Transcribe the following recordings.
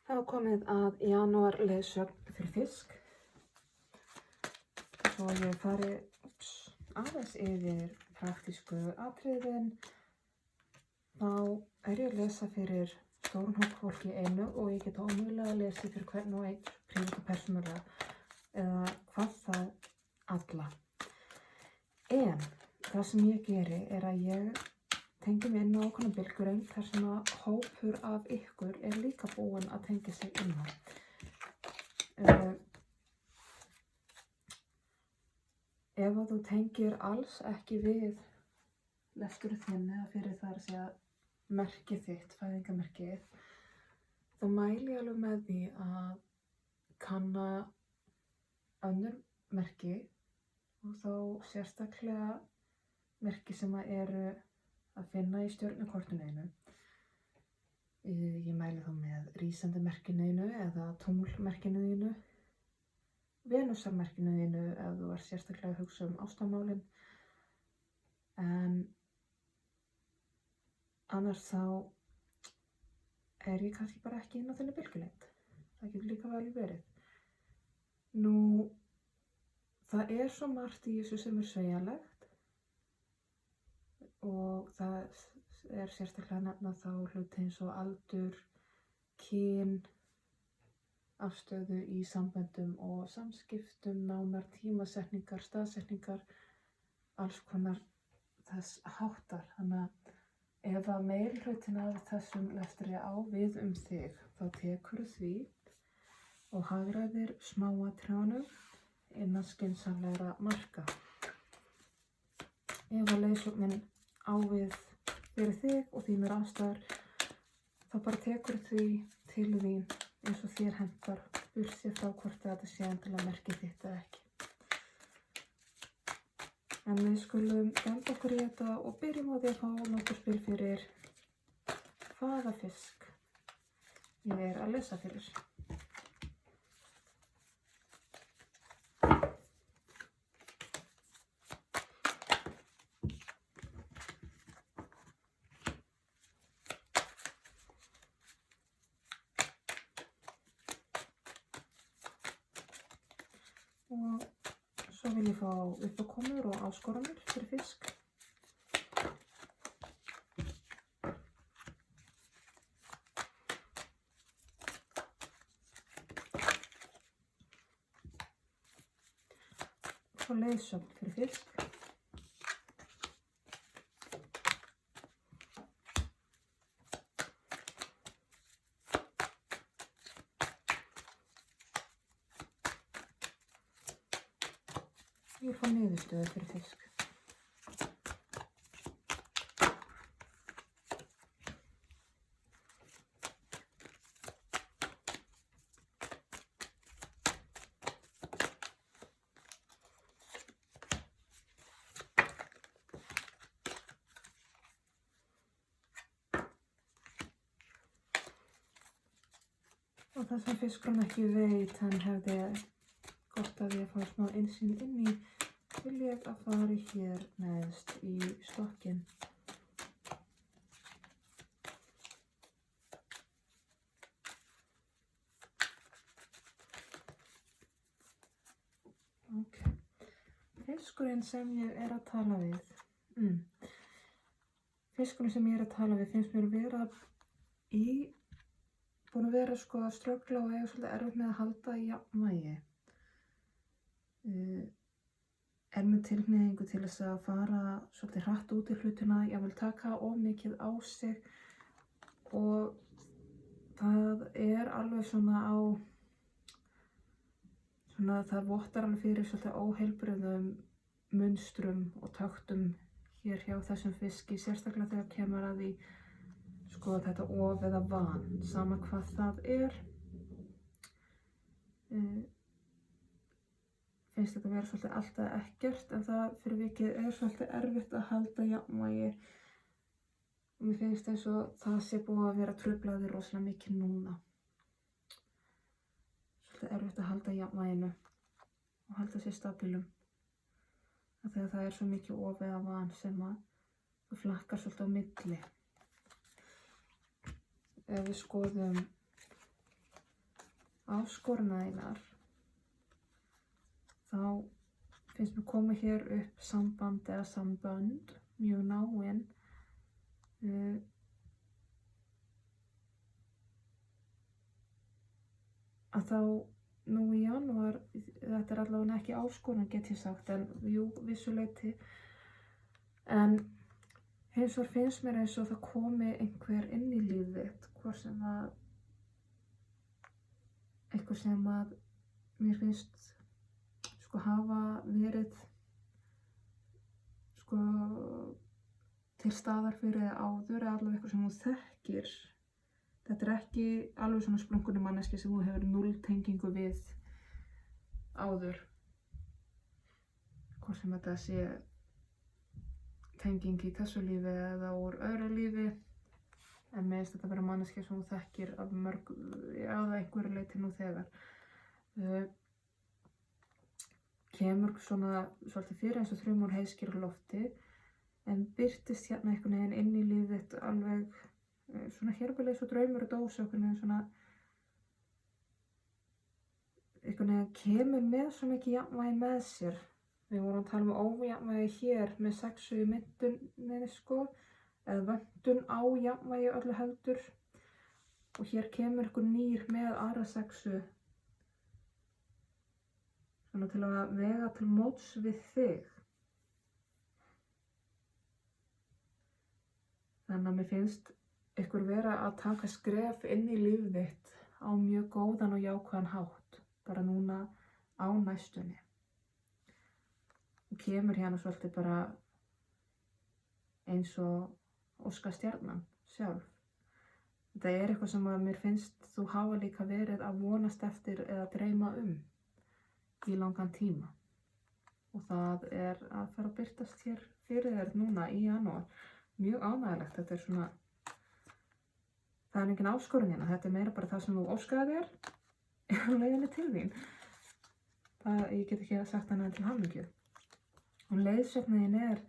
Það var komið að janúar leiðsögn fyrir fisk. Svo ég fari aðeins yfir praktísku atriðin. Þá er ég að lesa fyrir stóran hóp fólki í einu og ég get ómögulega að lesa fyrir hvern og einn prívat og persónulega eða hvað það alla. En það sem ég geri er að ég tengi mig inn á ákveðna bylgjurinn þar sem að hópur af ykkur er líka búinn að tengja sig inn á. Ef að þú tengir alls ekki við lesturinn þinn eða fyrir það að segja merkið þitt, fæðingarmerkið, þá mæli ég alveg með því að kanna önnur merki og þá sérstaklega merki sem eru að finna í stjörnukortinu einu. Ég mæli þá með rísandi merkinu einu eða tunglmerkinu einu, venusarmerkinu einu ef þú ert sérstaklega að hugsa ástamálin. En annars þá er ég kannski bara ekki inn á þenni bylgjulengd. Það getur líka vel verið. Nú, það er svo margt í þessu sem er sveigjanlegt og það er sérstaklega að nefna þá hluti eins og aldur, kyn, afstöðu í samböndum og samskiptum, nánar tímasetningar, staðsetningar, alls konar þess háttar. Þannig að ef að meirihlutin af þessum lestri á við þig, þá tekur því og hagræðir smáatriðunum innan skynsamlegra marka. Ef að leiðsögnin á við fyrir þig og þínar aðstæður, þá bara tekur því til þín eins og þér hentar, burtséð frá hvort þetta sé endilega merkið þitt eða ekki. En við skulum venda okkur í þetta og byrjum á því að fá nokkur spil fyrir hvaða fisk ég er að lesa fyrir. Og svo vil ég fá uppákomur og áskoranir fyrir fisk. Og leiðsögn fyrir fisk. Ég fá niðurstöðu fyrir fisk. Og það sem fiskurinn ekki veit, hann hefði gott af því að fá smá innsýn inn í, vil ég að fari hér neðst í stokkinn. Ok, fiskurinn sem ég er að tala við. Fiskurinn sem ég er að tala við finnst mér búin að vera sko að ströggla og eiga svolítið erfitt með að halda í jafnvægi. Er með tilhneigingu til þess að fara svolítið hratt út í hlutina, ég vil taka of mikið á sig og það er alveg það vottar alveg fyrir svolítið óheilbrigðum munstrum og taktum hér hjá þessum fiski, sérstaklega þegar kemur að því sko þetta of eða van, sama hvað það er. Finnst þetta vera svolítið alltaf ekkert en það fyrir vikið er svolítið erfitt að halda jafnvægi og mér finnst eins og það sé búið að vera truflaði rosalega mikið núna. Svolítið erfitt að halda jafnvæginu og halda sér stabilum þegar það er svo mikið of eða van sem að þú flakkar svolítið á milli. Ef við skoðum áskorana þínar, þá finnst mér koma hér upp samband eða sambönd, mjög náin, að þá nú í janúar, þetta er allavega ekki áskorun get ég sagt, en jú, vissuleyti, en hins vegar finnst mér eins og það komi einhver inn í lífið þitt, hvort sem að eitthvað sem að mér finnst sko hafa verið sko til staðar fyrir þig áður, eða allavega eitthvað sem þú þekkir. Þetta er ekki alveg svona splunkunni manneski sem þú hefur 0 tengingu við áður. Hvort sem þetta sé tenging í þessu lífi eða úr öðru lífi. En mér finnst þetta vera manneski sem þú þekkir af mörg, eða einhverju leyti nú þegar. Kemur svona svolítið fyrir eins og þrumur heiðskýr á lofti, en birtist hérna einhvern veginn inn í lífið þitt alveg svona hérfilega eins og draumur og dós, einhvern veginn svona einhvern veginn kemur með svo mikið jafnvægi með sér. Við vorum að tala um ójafnvægi hér með sexu í myndunni sko, eða vöntun á jafnvægi öllu heldur, og hér kemur einhver nýr með aðra sexu svona til að vega til móts við þig. Þannig að mér finnst ykkur vera að taka skref inn í lífið þitt á mjög góðan og jákvæðan hátt, bara núna á næstunni. Og kemur hérna svolítið bara eins og óskastjarnan sjálf. Þetta er eitthvað sem að mér finnst þú hafa líka verið að vonast eftir eða dreyma í langan tíma. Og það er að fara að birtast hér fyrir þér núna í janúar. Mjög ánægilegt, þetta er svona, það er engin áskorun hérna, þetta er meira bara það sem þú óskaði þér á leiðinni til þín. Ég get ekki sagt hana til hamingju. Og leiðsögnin er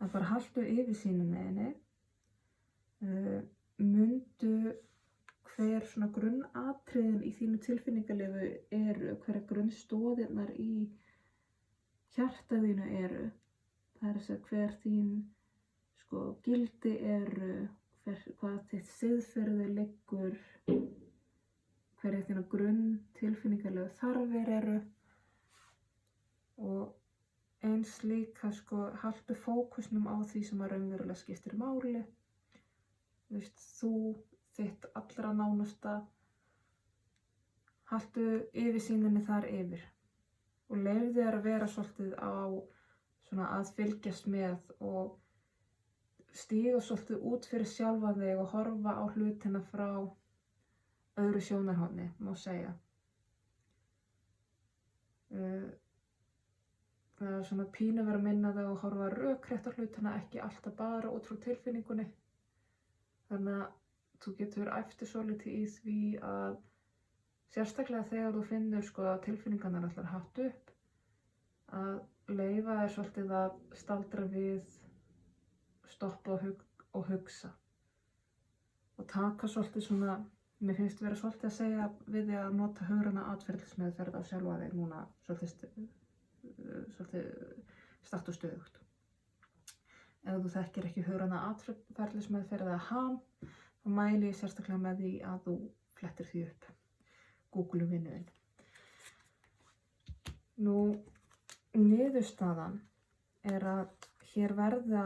að bara haltu yfirsýninni, mundu hver svona grunnatriðin í þínu tilfinningalífi eru, hverja grunnstoðirnar í hjarta þínu eru. Það er þess að hver þín sko gildi eru, hvað þitt siðferði liggur, hverja þína grunn tilfinningalegu þarfir eru, og eins líka sko haltu fókusnum á því sem að raunverulega skiptir máli. Þú, þitt allra nánasta, haltu yfirsýninni þar yfir og leyfðu þér að vera svolítið á svona að fylgjast með og stíga svolítið út fyrir sjálfa þig og horfa á hlutina frá öðru sjónarhorni, má segja. Það er svona pínu verið að minna þig að horfa rökrétt á hlutina, ekki alltaf bara út frá tilfinningunni. Þannig að þú getur æfti svolítið í því að sérstaklega þegar þú finnur sko að tilfinningarnar ætlar hátt upp, að leyfa þér svolítið að staldra við, stoppa og hugsa. Og taka svolítið svona, mér finnst vera svolítið að segja við því að nota hugræna atferlismeðferð á sjálfa þig núna svolítið statt og stöðugt. Ef þú þekkir ekki hugræna atferlismeðferð eða HAM, þá mæli ég sérstaklega með því að þú flettir því upp. Google vinnuðinn. Nú, niðurstaðan er að hér verða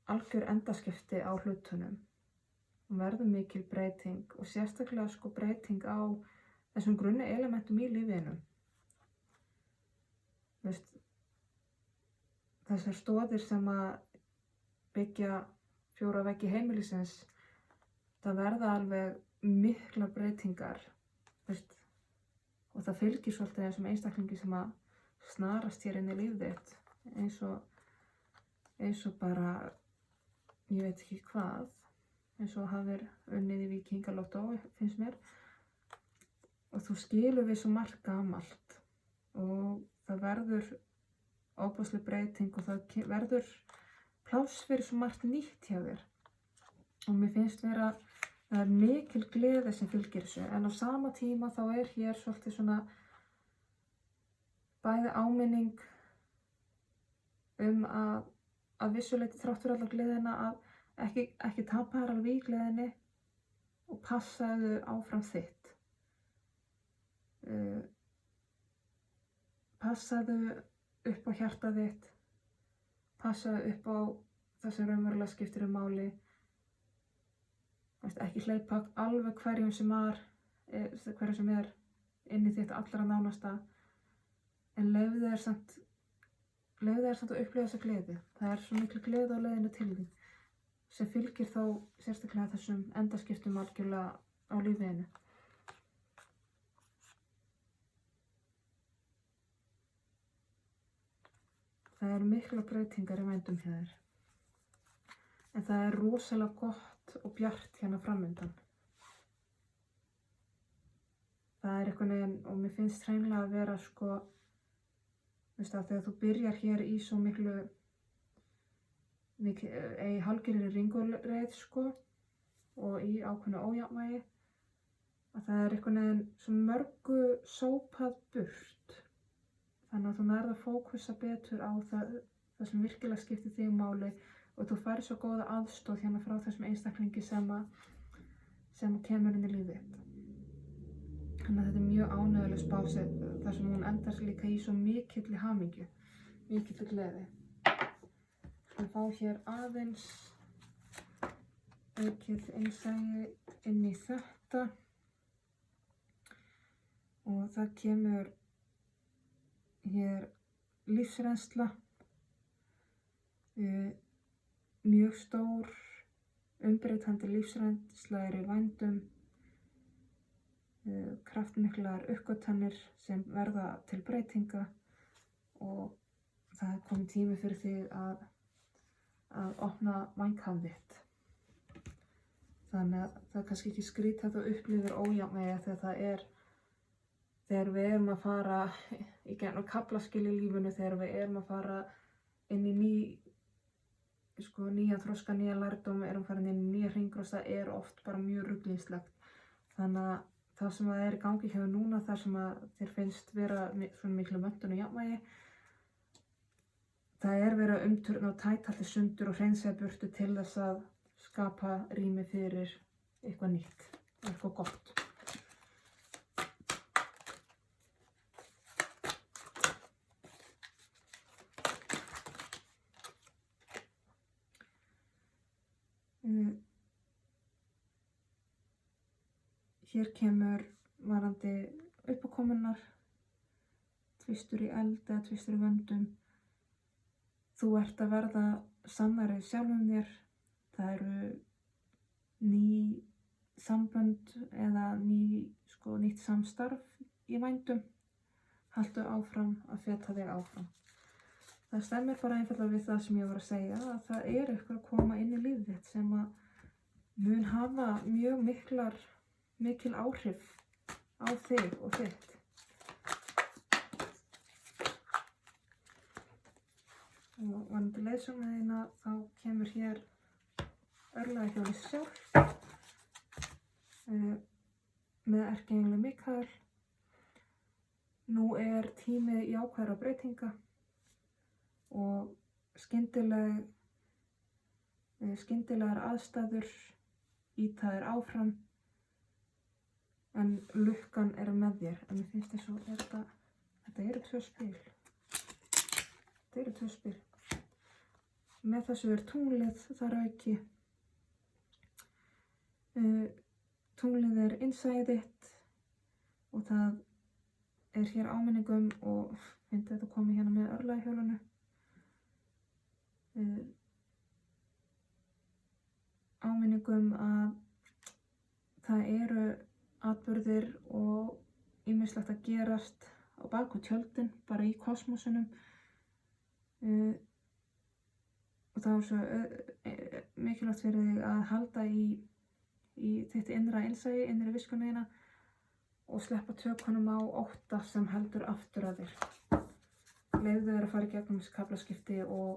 algjör endaskipti á hlutunum og verður mikil breyting og sérstaklega sko breyting á þessum grunni elementum í lífinu. Þessar stoðir sem að byggja 4 veggi heimilisins, það verða alveg miklar breytingar, og það fylgir svolítið þessum einstaklingi sem að snarast hér inn í lífið þitt, eins og bara, ég veit ekki hvað, eins og hafðir unnið í Víkingalottó, finnst mér, og þú skilur við svo margt gamalt og það verður ofboðsleg breyting og það verður pláss fyrir svo margt nýtt hjá þér. Og mér finnst vera Það er mikil gleði sem fylgir þessu, en á sama tíma þá er hér svolítið svona bæði áminning að vissuleyti þrátt fyrir alla gleðina að ekki tapa þér alveg í gleðinni og passaðu áfram þitt. Passaðu upp á hjartað þitt, passaðu upp á það sem raunverulega skiptir máli. Ekki hleypa alveg hverjum sem er inn í þitt allra nánasta, en leyfðu þér samt að upplifa þessa gleði. Það er svo miklu gleði á leiðinu til þín sem fylgir þá sérstaklega þessum endaskiptum algjörlega á lífinu. Það eru mikla breytingar í vændum hjá þér, en það er rosalega gott og bjart hérna framundan. Það er einhvern veginn, og mér finnst hreinlega að vera þegar þú byrjar hér í svo miklu hálfgerðri ringulreið og í ákveðnu ójafnvægi, að það er einhvern veginn svo mörgu sópað burt. Þannig að þú nærð að fókusa betur á það sem virkilega skiptir þig máli og þú færð svo góða aðstoð hérna frá þessum einstaklingi sem kemur inn í lífið. Þannig að þetta er mjög ánægjuleg spási þar sem hún endar líka í svo mikilli hamingju, mikilli gleði. Við fá hér aðeins aukið innsæi inn í þetta og það kemur hér lífsreynsla, mjög stór umbreytandi lífsreynsla í vændum, kraftmiklar uppgötvanir sem verða til breytinga og það er kominn tími fyrir þig að opna vænghaf þitt. Þannig að það er kannski ekki skrítið að þú upplifir ójafnvægi þegar við erum að fara í gegnum kaflaskil í lífinu, þegar við erum að fara inn í nýja þroska, nýja lærdóm, erum farin inn í nýja hringrás, það er oft bara mjög ruglingslegt. Þannig að það sem það er í gangi hjá núna, þar sem að þér finnst vera svona miklu möntun og jafnvægi, það er verið að umturna og tæta allir sundur og hreinsa burtu til þess að skapa rými fyrir eitthvað nýtt, eitthvað gott. Hér kemur varandi uppákomunnar, tvistur í eld eða tvistur í vöndum. Þú ert að verða sannari sjálfum þér. Það eru ný sambönd eða nýtt samstarf í vændum. Haltu áfram að feta þig áfram. Það stemmir bara einfaldlega við það sem ég var að segja, að það er eitthvað að koma inn í lífið þitt sem að mun hafa mjög mikil áhrif á þig og þitt. Og varðandi leiðsögnin þá kemur hér örlagahjólið sjálf með erkiengli Mikael. Nú er tími jákvæðra breytinga og skyndilegar aðstæður ýta þér áfram, en lukkan er með þér. En mér finnst eins og þetta eru tvö spil. Þetta eru tvö spil. Með þessu er tunglið þar auki. Tunglið er innsæið þitt og það er hér áminningum, og finnst þetta komið hérna með örlagahjólinu. Áminningum að það eru atburðir og ýmislegt að gerast á bak við tjöldin, bara í kosmosunum. Og það er svo mikilvægt fyrir þig að halda í þitt innra innsæi, innri viskunina, og sleppa tökunum á ótta sem heldur aftur að þér. Leyfðu þér að fara í gegnum þessi kaflaskipti og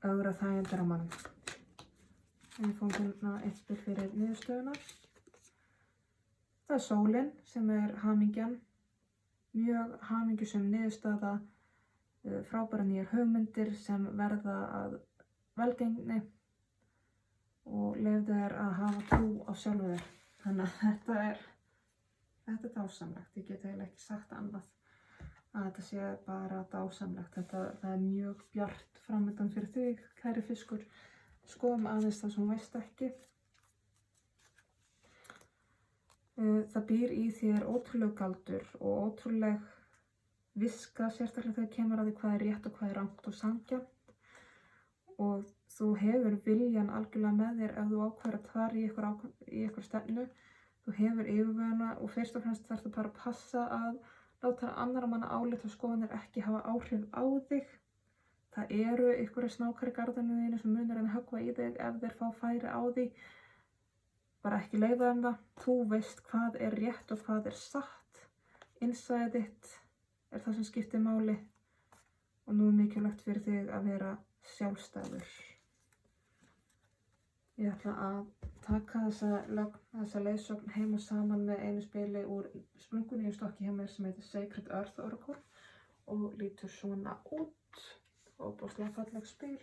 ögra þægindar á mann. Við fáum hérna eitt spil fyrir niðurstöðunar. Það er sólin sem er hamingjan, mjög hamingjusöm niðurstaða, frábærar nýjar hugmyndir sem verða að velgengni og leyfðu þér að hafa trú á sjálfu þér. Þannig að þetta er dásamlegt. Ég get eiginlega ekki sagt annað að þetta sé bara dásamlegt. Það er mjög bjart framundan fyrir þig, kæri fiskur. Skoðum aðeins það sem þú veist ekki. Það býr í þér ótrúleg galdur og ótrúleg viska, sérstaklega þegar kemur að því hvað er rétt og hvað er rangt og sanngjarnt. Og þú hefur viljan algjörlega með þér ef þú ákveður að fara í ykkur stefnu. Þú hefur yfirvegunina og fyrst og fremst þarftu bara að passa að láta annarra manna álit og skoðanir ekki hafa áhrif á þig. Það eru einhverjir snákar í garðinu þínu sem munir að höggva í þig ef þeir fá færi á því. Bara ekki leyfa þeim það. Þú veist hvað er rétt og hvað er satt. Innsæðið þitt er það sem skiptir máli og nú er mikilvægt fyrir þig að vera sjálfstæður. Ég ætla að taka þessa leiðsögn heim og saman með einu spili úr sprungunni í stokki hjá mér sem heitir Sacred Earth Oracle og lítur svona út. Óbúslega falleg spil.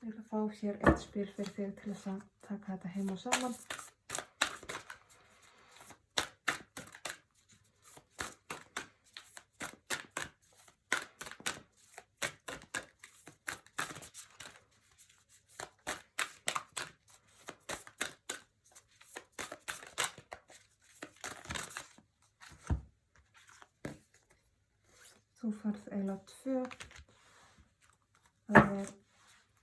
Ég ætla að fá hér eitt spil fyrir þig til þess að taka þetta heim og saman. Þú færð eiginlega 2. Það er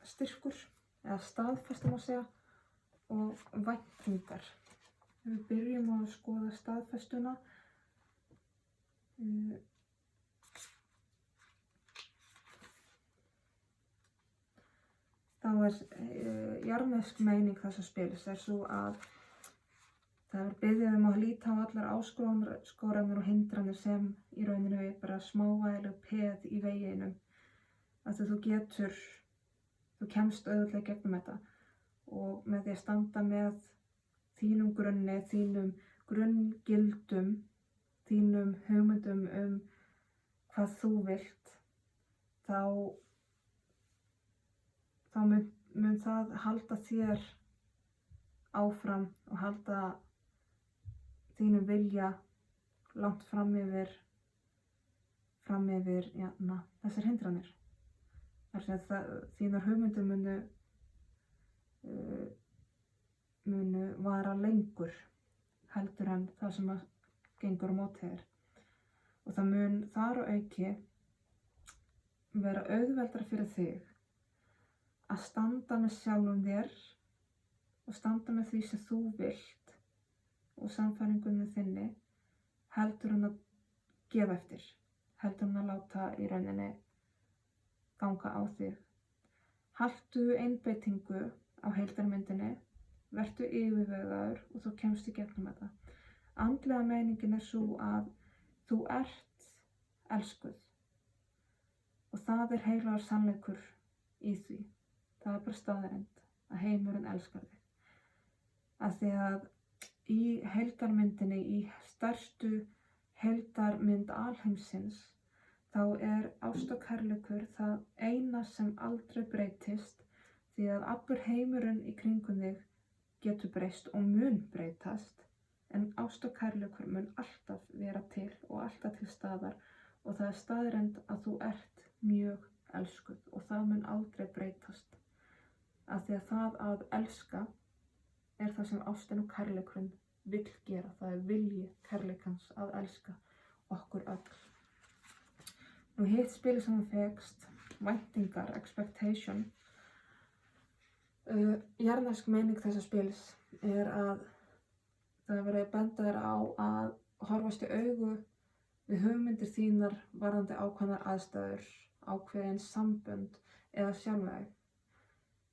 styrkur, eða staðfesta má segja, og væntingar. Ef við byrjum á að skoða staðfestuna. Þá er jarðnesk meining þessa spilis er svo að það er beðið að líta á allar áskoranir og hindranir sem í rauninu er bara smávægileg peð í veginum. Að þú kemst auðvitað gegnum þetta og með því að standa með þínum grunni, þínum grunngildum, þínum hugmyndum hvað þú vilt, þá mun það halda þér áfram og halda þínum vilja langt fram yfir þessar hindranir. Þínar hugmyndir munu vara lengur heldur en það sem gengur á móti þér. Og það mun þar og auki vera auðveldara fyrir þig að standa með sjálfum þér og standa með því sem þú vilt og sannfæringunni þinni heldur en að gefa eftir, heldur en að láta í rauninni ganga á þig. Haltu einbeitingu á heildarmyndinni, vertu yfirvegaður og þú kemst í gegnum þetta. Andlega meiningin er svo að þú ert elskuð og það er heilagur sannleikur í því. Það er bara staðreynd að heimurinn elskar þig. Af því að í heildarmyndinni, í stærstu heildarmynd alheimsins, þá er ást og kærleikur það eina sem aldrei breytist því að allur heimurinn í kringum þig getur breyst og mun breytast en ást og kærleikur mun alltaf vera til og alltaf til staðar og það er staðreynd að þú ert mjög elskuð og það mun aldrei breytast af því að það að elska er það sem ástin og kærleikurinn vill gera. Það er vilji kærleikans að elska okkur öll. Nú hitt spilið sem þú fékkst, væntingar, expectation. Jarðnesk meining þessa spilis er að það verið að benda þér á að horfast í augu við hugmyndir þínar varðandi ákveðnar aðstæður, ákveðin sambönd eða sjálfæg.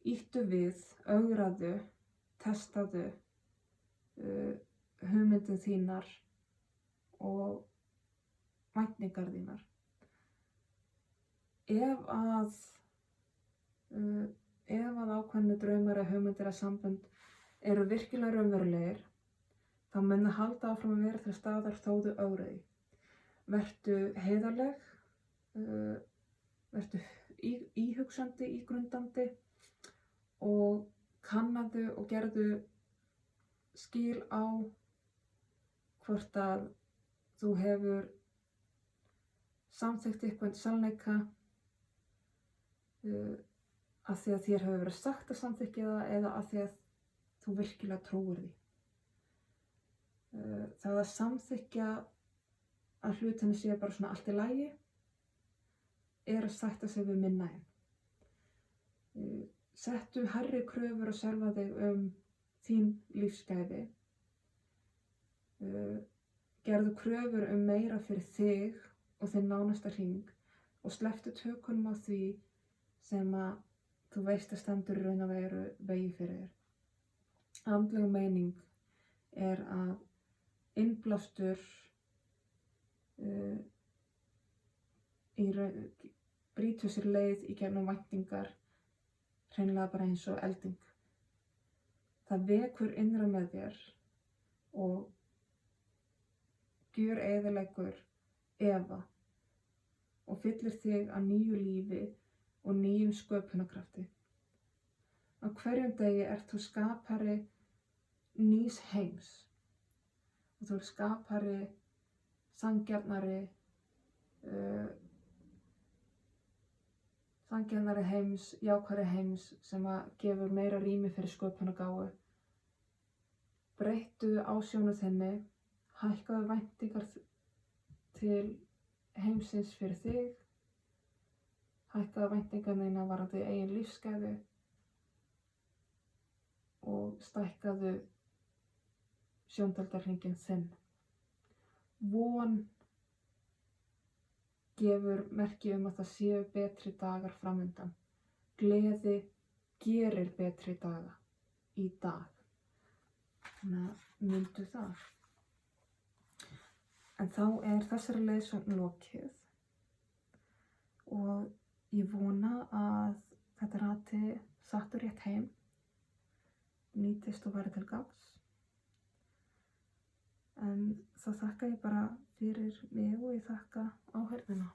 Íttu við, ögraðu, testaðu hugmyndir þínar og væntingar þínar. Ef að ef að ákveðnu draumar eða hugmyndir eða sambönd eru virkilega raunverulegir, þá mun það halda áfram að vera til staðar þó þú ögri. Vertu heiðarleg, vertu íhugsandi, ígrundandi og kannaðu og gerðu skil á hvort að þú hefur samþykkt eitthvað sannleika af því að þér hefur verið sagt að samþykkja það eða af því að þú virkilega trúir því. Það að samþykkja að hlutinni sé bara svona allt í lagi að sætta sig við minna einn. Settu hærri kröfur að sjálfa þig þín lífsgæði. Gerðu kröfur meira fyrir þig og þinn nánasta hring og slepptu tökunum á því sem að þú veist að stendur í raun og veru vegi fyrir þér. Andleg meining að innblástur brýtur sér leið í gegnum væntingar hreinlega bara eins og elding. Það vekur innra með þér og gjöreyðileggur efa og fyllir þig af nýju lífi og nýjum sköpunarkrafti. Á hverjum degi ert þú skapari nýs heims og þú ert skapari sanngjarnari heims, jákvæðari heims sem að gefur meira rými fyrir sköpunargáfu. Breyttu ásjónu þinni, hækkaðu væntingar til heimsins fyrir þig, hækkaðu væntingar þínar varðandi eigin lífsgæði og stækkaðu sjóndeildarhringinn þinn. Von gefur merki að það séu betri dagar framundan. Gleði gerir betri daga í dag. Þannig að myndu það. En þá þessari leiðsögn lokið og ég vona að þetta rati sattur rétt heim, nýtist og verið til gagns. En þá þakka ég bara fyrir mig og ég þakka áheyrnina.